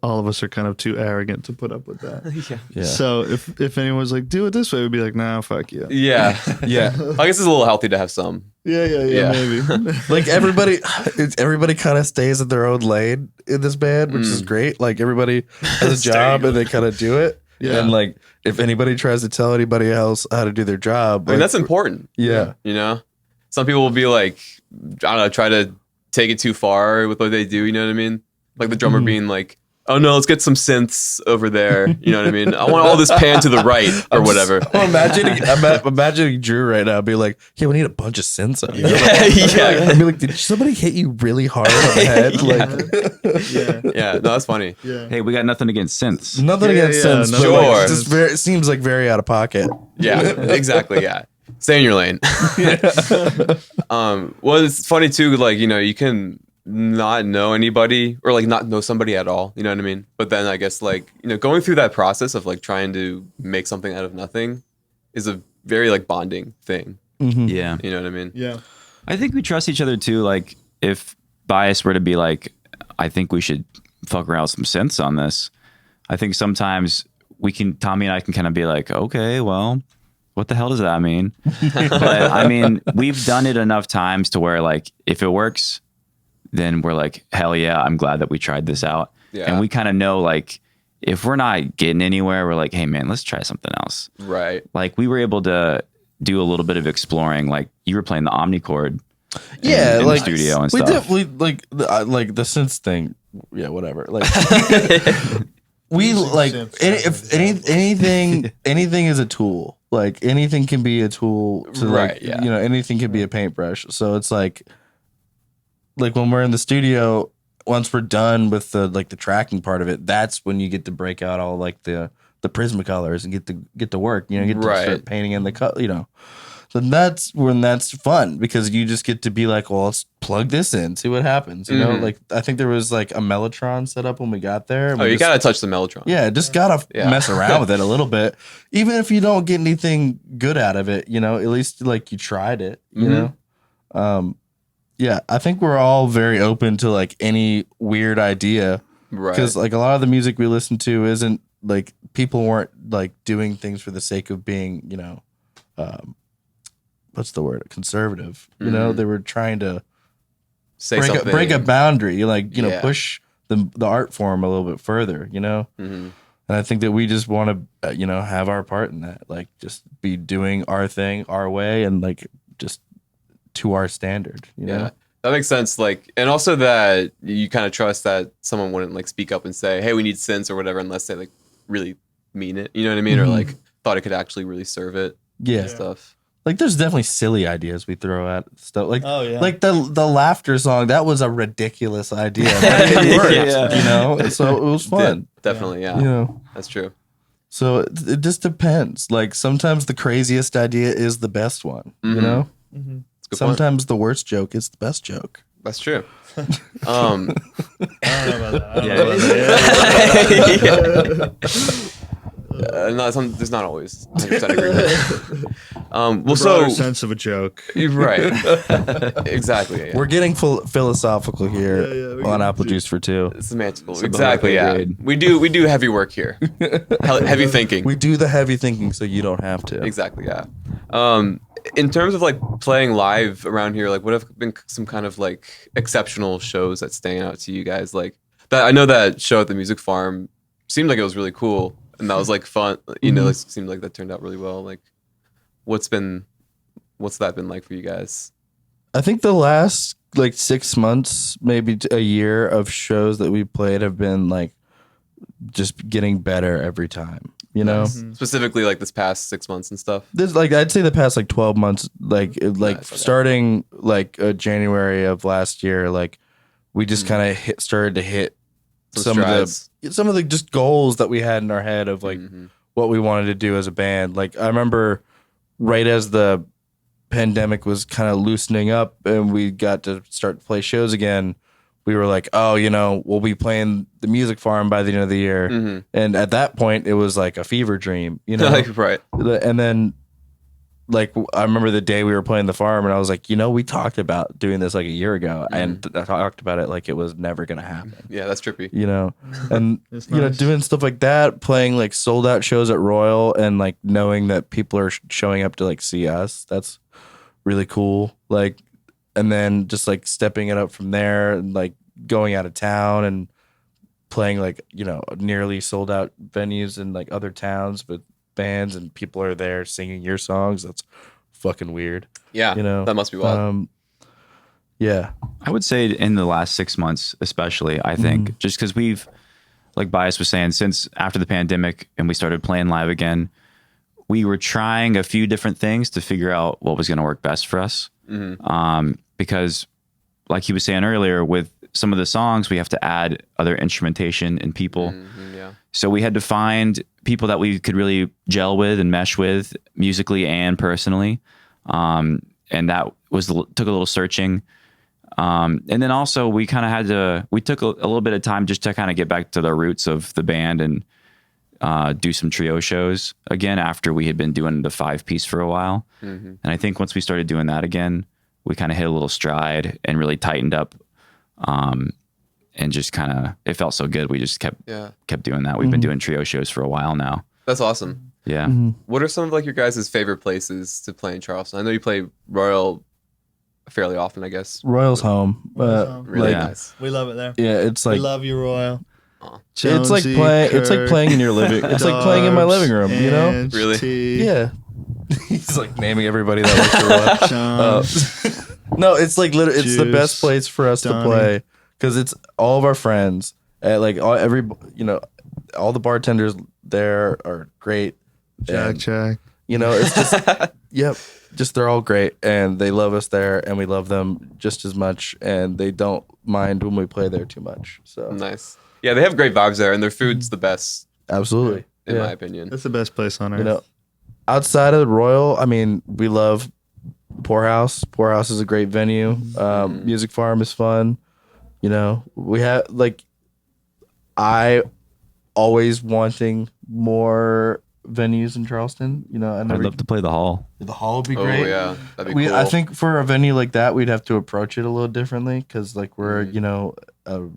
All of us are kind of too arrogant to put up with that. Yeah. So if anyone's like, do it this way, we'd be like, nah, fuck you. Yeah. Yeah. I guess it's a little healthy to have some. Yeah, Yeah. maybe. Like everybody kind of stays in their own lane in this band, which is great. Like everybody has a job and they kind of do it. Yeah. And like if anybody tries to tell anybody else how to do their job, I mean, like, that's important. yeah. You know? Some people will be like, I don't know, try to take it too far with what they do. You know what I mean? Like the drummer being like, oh no, let's get some synths over there. You know what I mean? I want all this pan to the right or whatever. I'm imagining Drew right now be like, yeah, we need a bunch of synths out here. Yeah. I'd be like, did somebody hit you really hard on the head? Like, Yeah, no, that's funny. Yeah. Hey, we got nothing against synths. nothing against synths, but Sure. like, it's just it seems like very out of pocket. Yeah, exactly. Yeah, stay in your lane. Well, it's funny too. Like, you know, you can not know anybody or like not know somebody at all. You know what I mean? But then I guess like, you know, going through that process of like trying to make something out of nothing is a very like bonding thing. Yeah. You know what I mean? Yeah. I think we trust each other too. Like if Bias were to be like, I think we should fuck around with some synths on this. I think sometimes Tommy and I can kind of be like, okay, well, what the hell does that mean? But I mean, we've done it enough times to where like, if it works, then we're like, hell yeah, I'm glad that we tried this out. Yeah. And we kind of know like, if we're not getting anywhere, we're like, hey man, let's try something else. Right. Like we were able to do a little bit of exploring. Like you were playing the omnichord Yeah, in like the studio and we stuff. did, we like the synths thing. Yeah, whatever. Like we like anything is a tool. Like anything can be a tool to Right, like yeah. you know, anything can be a paintbrush. So it's like when we're in the studio, once we're done with the tracking part of it, that's when you get to break out all like the Prismacolors and get to work. You know, get to Right. start painting in the cut. You know, so that's when that's fun because you just get to be like, well, let's plug this in, see what happens. You know, like I think there was like a Mellotron set up when we got there. Oh, you gotta touch the Mellotron. Yeah, just gotta Yeah. mess around with it a little bit. Even if you don't get anything good out of it, you know, at least like you tried it, you know? Yeah, I think we're all very open to like any weird idea. Right. Because like a lot of the music we listen to isn't like people weren't like doing things for the sake of being, you know, what's the word? Conservative. You know, they were trying to Say break something. a boundary, like, you know, Yeah. push the art form a little bit further, you know? Mhm. And I think that we just want to, you know, have our part in that, like just be doing our thing our way and like just to our standard, you Yeah. know? That makes sense. Like, and also that you kind of trust that someone wouldn't like speak up and say, "Hey, we need synths" or whatever, unless they like really mean it. You know what I mean? Or like thought it could actually really serve it. Yeah. And stuff. Like there's definitely silly ideas we throw at stuff. Like, Oh, yeah. like the laughter song, that was a ridiculous idea. But it worked, Yeah. you know? So it was fun. Definitely, yeah. You know? That's true. So it just depends. Like sometimes the craziest idea is the best one, you know? That's a good point. Sometimes the worst joke is the best joke. That's true. I don't know about that. I don't know about that. There's not always 100% agreement. Well, Broader so sense of a joke. you're right. Exactly. Yeah. We're getting philosophical here we on get Apple Juice for Two. Semantical. above Exactly. our Yeah. grade. We do heavy work here. Heavy thinking. We do the heavy thinking so you don't have to. Exactly. Yeah. In terms of like playing live around here, like what have been some kind of like exceptional shows that stand out to you guys? Like that, I know that show at the Music Farm seemed like it was really cool and that was like fun. You know, it seemed like that turned out really well. Like, what's that been like for you guys? I think the last like 6 months, maybe a year of shows that we played have been like just getting better every time. You know, Specifically, like this past 6 months and stuff. this like I'd say the past like 12 months, like okay. starting like January of last year, like we just kind of started to hit Some some of the just goals that we had in our head of like what we wanted to do as a band. Like I remember right as the pandemic was kind of loosening up and we got to start to play shows again, we were like, oh, you know, we'll be playing the Music Farm by the end of the year. And at that point it was like a fever dream, you know? Right. And then like I remember the day we were playing the farm and I was like, you know, we talked about doing this like a year ago and I talked about it like it was never going to happen. Yeah, that's trippy. You know, and It's you know, nice. doing stuff like that, playing like sold out shows at Royal and like knowing that people are showing up to like see us. That's really cool. Like, and then just like stepping it up from there and like going out of town and playing like, you know, nearly sold out venues in like other towns with bands and people are there singing your songs. That's fucking weird. Yeah, You know, that must be wild. Yeah. I would say in the last 6 months, especially, I think just because we've like Bias was saying, since after the pandemic and we started playing live again, we were trying a few different things to figure out what was going to work best for us. Because like he was saying earlier, with some of the songs, we have to add other instrumentation and people. So we had to find people that we could really gel with and mesh with musically and personally. And that took a little searching. And then also we kind of we took a little bit of time just to kind of get back to the roots of the band and do some trio shows again after we had been doing the 5-piece for a while. And I think once we started doing that again, we kind of hit a little stride and really tightened up. And just kind of, it felt so good. We just kept doing that. We've been doing trio shows for a while now. That's awesome. Yeah. What are some of like your guys' favorite places to play in Charleston? I know you play Royal fairly often, I guess. Royal's home. Really nice. We love it there. Yeah, it's like we love you, Royal. It's like playing. It's like playing in your living. It's like playing in my living room. You know? Really? Yeah. He's like naming everybody that works for Royal. No, it's like it's the best place for us to play because it's all of our friends. Like all the bartenders there are great. Jack. You know, it's just just they're all great and they love us there and we love them just as much and they don't mind when we play there too much. So nice. Yeah, they have great vibes there and their food's the best. Absolutely, in my opinion. That's the best place on earth. You know, outside of Royal, I mean, we love Poorhouse. Poorhouse is a great venue. Music Farm is fun. You know, we have I always wanting more venues in Charleston. You know, I'd love to play the Hall. The Hall would be great. Oh yeah, that'd be cool. I think for a venue like that, we'd have to approach it a little differently because we're a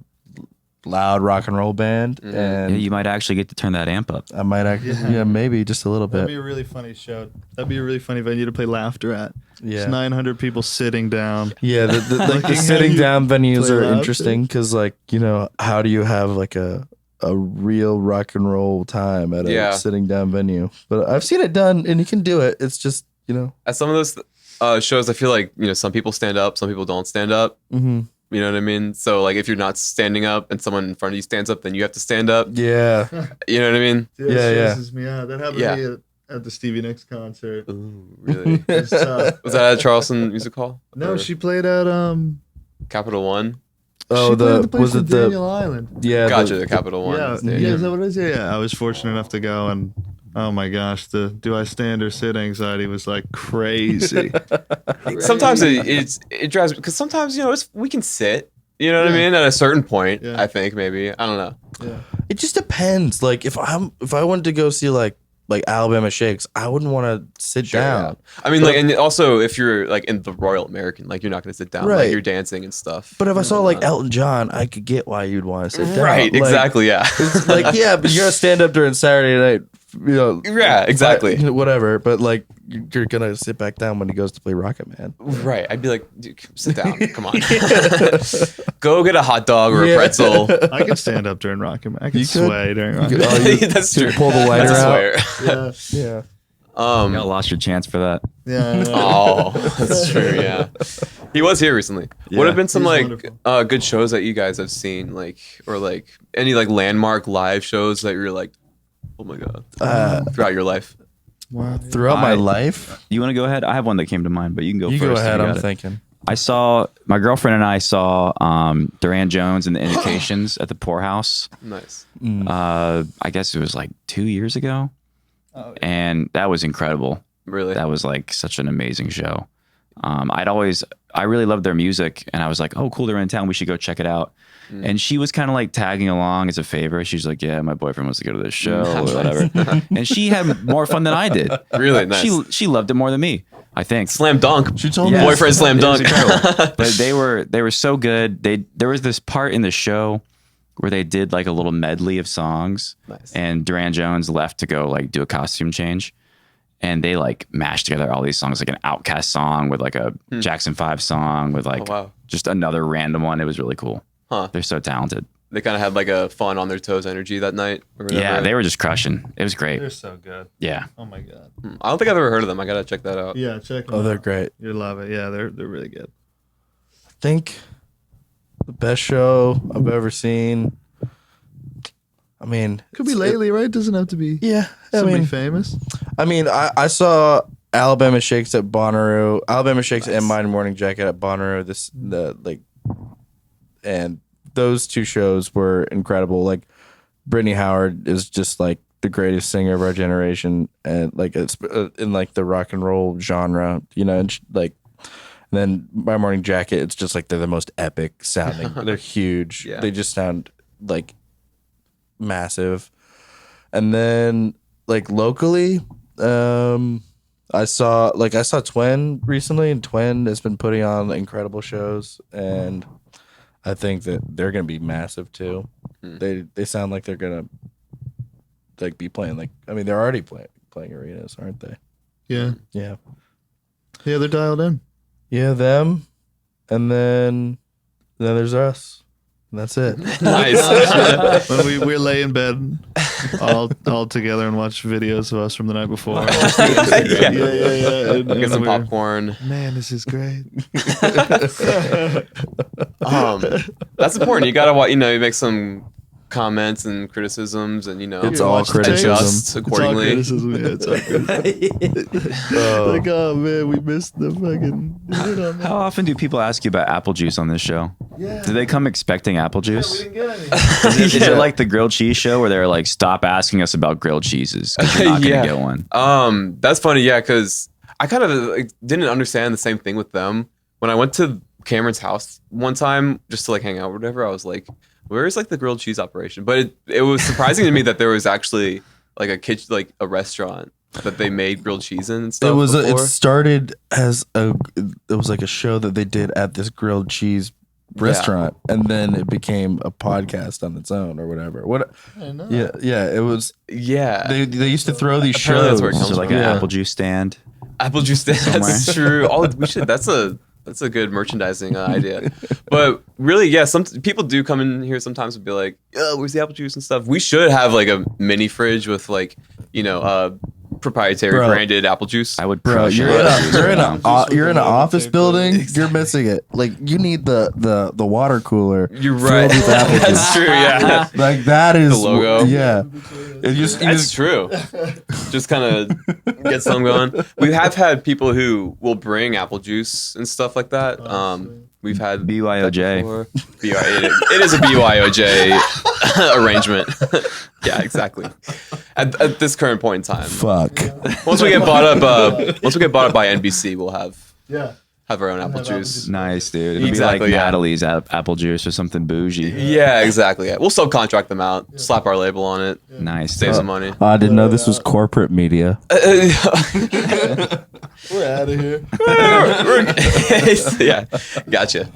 loud rock and roll band, and you might actually get to turn that amp up. I might actually, maybe just a little bit. That'd be a really funny show. That'd be a really funny venue to play Laughter at. Yeah, it's 900 people sitting down. Yeah, the sitting down venues are interesting because how do you have a real rock and roll time at a sitting down venue? But I've seen it done, and you can do it. It's just at some of those shows, I feel like some people stand up, some people don't stand up. You know what I mean? So if you're not standing up and someone in front of you stands up, then you have to stand up. Yeah. You know what I mean? Yeah. Me out. That happened to me at the Stevie Nicks concert. Ooh, really? Was that at Charleston Music Hall? No, she played at Capital One. Oh, was it the Daniel Island? Yeah, gotcha. The Capital One. Yeah, is that what it is? Yeah. I was fortunate enough to go, and oh my gosh, the do I stand or sit anxiety was crazy. Sometimes it drives because sometimes we can sit. You know what I mean? At a certain point, I think maybe I don't know. Yeah. It just depends. If I wanted to go see like Alabama Shakes, I wouldn't want to sit down. Yeah. I mean, and also if you're in the Royal American, you're not going to sit down. Right. You're dancing and stuff. But if I saw Elton John, I could get why you'd want to sit down. Right. Exactly. Yeah. It's but you're gonna stand up during Saturday night. Yeah. Exactly. Whatever. But you're gonna sit back down when he goes to play Rocket Man. Right. I'd be like, dude, sit down. Come on. Go get a hot dog or a pretzel. I could stand up during Rocket Man. I could sway during Rocket Man. That's true. Pull the lighter out. Yeah. You lost your chance for that. Yeah. Oh, that's true. Yeah. He was here recently. What have been some good shows that you guys have seen, or any landmark live shows that you're oh my god, throughout your life? Wow. Throughout my life? You want to go ahead? I have one that came to mind, but you can go first. You go ahead. I'm thinking. My girlfriend and I saw Duran Jones and the Indications at the Poorhouse. Nice. I guess it was 2 years ago. Oh, yeah. And that was incredible. Really? That was such an amazing show. I really loved their music and I was like, oh, cool, they're in town. We should go check it out. And she was kind of tagging along as a favor. She's like, yeah, my boyfriend wants to go to this show or whatever. And she had more fun than I did. Really nice. She loved it more than me, I think. Slam dunk. She told me. Boyfriend slam dunk. But they were so good. There was this part in the show where they did a little medley of songs. Nice. And Duran Jones left to go do a costume change. And they mashed together all these songs, an Outkast song with a Jackson 5 song with just another random one. It was really cool. Huh. They're so talented. They kind of had a fun on their toes energy that night. Or yeah, they were just crushing. It was great. They're so good. Yeah. Oh my god. I don't think I've ever heard of them. I gotta check that out. Yeah, check them Oh, they're out. great. You'll love it. Yeah, they're really good. I think the best show I've ever seen. I mean, Could be lately, right? Doesn't have to be Yeah, somebody famous. I mean, I saw Alabama Shakes at Bonnaroo, Alabama Shakes and My Morning Jacket at Bonnaroo. And those two shows were incredible. Like Brittany Howard is just like the greatest singer of our generation, and like it's in like the rock and roll genre, you know. And then My Morning Jacket, it's just like they're the most epic sounding. They're huge. Yeah. They just sound like massive. And then like locally, I saw Twin recently, and Twin has been putting on incredible shows, and I think that they're gonna be massive too. They sound like they're gonna like be playing they're already playing arenas, aren't they? Yeah. Yeah. Yeah, they're dialed in. Yeah, them, and then there's us. And that's it. Nice. When we lay in bed all together and watch videos of us from the night before. Yeah. Get some we're- popcorn. Man, this is great. That's important. You gotta, you make some comments and criticisms, and It's all criticism. adjust accordingly. It's all criticism. Yeah, it's all like, oh man, we missed the fucking. How often do people ask you about apple juice on this show? Yeah. Do they come expecting apple juice? Is it like the grilled cheese show where they're like, stop asking us about grilled cheeses 'cause you're not gonna get one? That's funny, yeah, because I kind of didn't understand the same thing with them. When I went to Cameron's house one time just to hang out or whatever, I was like, where's the grilled cheese operation? But it was surprising to me that there was actually a kitchen, a restaurant that they made grilled cheese in and stuff. It started as it was like a show that they did at this grilled cheese restaurant, and then it became a podcast on its own or whatever. Yeah, it was. Yeah, they used to throw these Apparently shows. that's where it comes So like from. an Yeah. apple juice stand. Apple juice stand. That's true. We should. That's a good merchandising idea. But really, yeah, some people do come in here sometimes and be like, "Oh, where's the apple juice and stuff?" We should have a mini fridge with proprietary branded apple juice. I would Bro, crush you're it. in an office building. You're missing it. You need the water cooler. You're right. filled with apple juice. That's true. Yeah, That is The logo. Yeah, that's true. Just kind of get some going. We have had people who will bring apple juice and stuff like that. We've had BYOJ. before. It is a BYOJ arrangement. Yeah, exactly. At this current point in time, Fuck. once we get bought up by NBC, we'll have our own apple have juice. Nice, dude. It'd Exactly, be like yeah. Natalie's apple juice or something bougie. Yeah, exactly. Yeah. We'll subcontract them out, slap our label on it, Nice. save some money. I didn't know this was corporate media. We're out of here. Yeah, gotcha.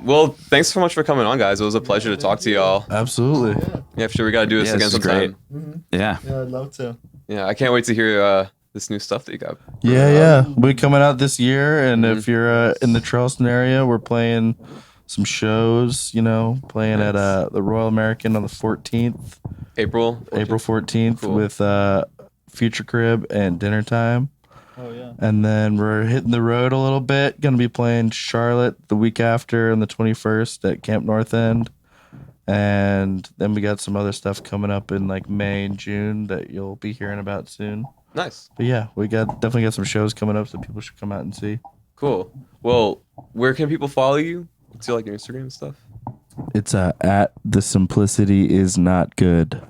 Well, thanks so much for coming on, guys. It was a pleasure to talk to y'all. Absolutely. Yeah, for sure. We got to do this Yeah, again this is sometime. Yeah. Yeah, I'd love to. Yeah, I can't wait to hear this new stuff that you got. Yeah. We're coming out this year, and if you're in the Charleston area, we're playing some shows. Playing at the Royal American on the 14th, April 14th, Cool. with Future Crib and Dinner Time. Oh yeah. And then we're hitting the road a little bit. Going to be playing Charlotte the week after on the 21st at Camp North End. And then we got some other stuff coming up in May and June that you'll be hearing about soon. Nice. But yeah, we definitely got some shows coming up that people should come out and see. Cool. Well, where can people follow you? What's your Instagram and stuff? It's at The Simplicity Is Not Good.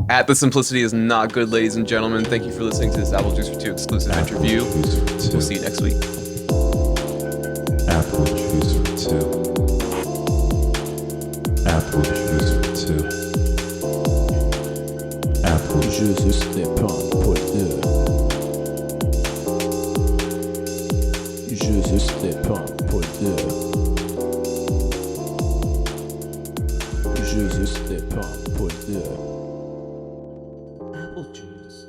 At The Simplicity Is Not Good, ladies and gentlemen. Thank you for listening to this Apple Juice for Two exclusive interview. We'll see you next week. Apple juice for two. Apple juice for two. Apple juice Apple juice.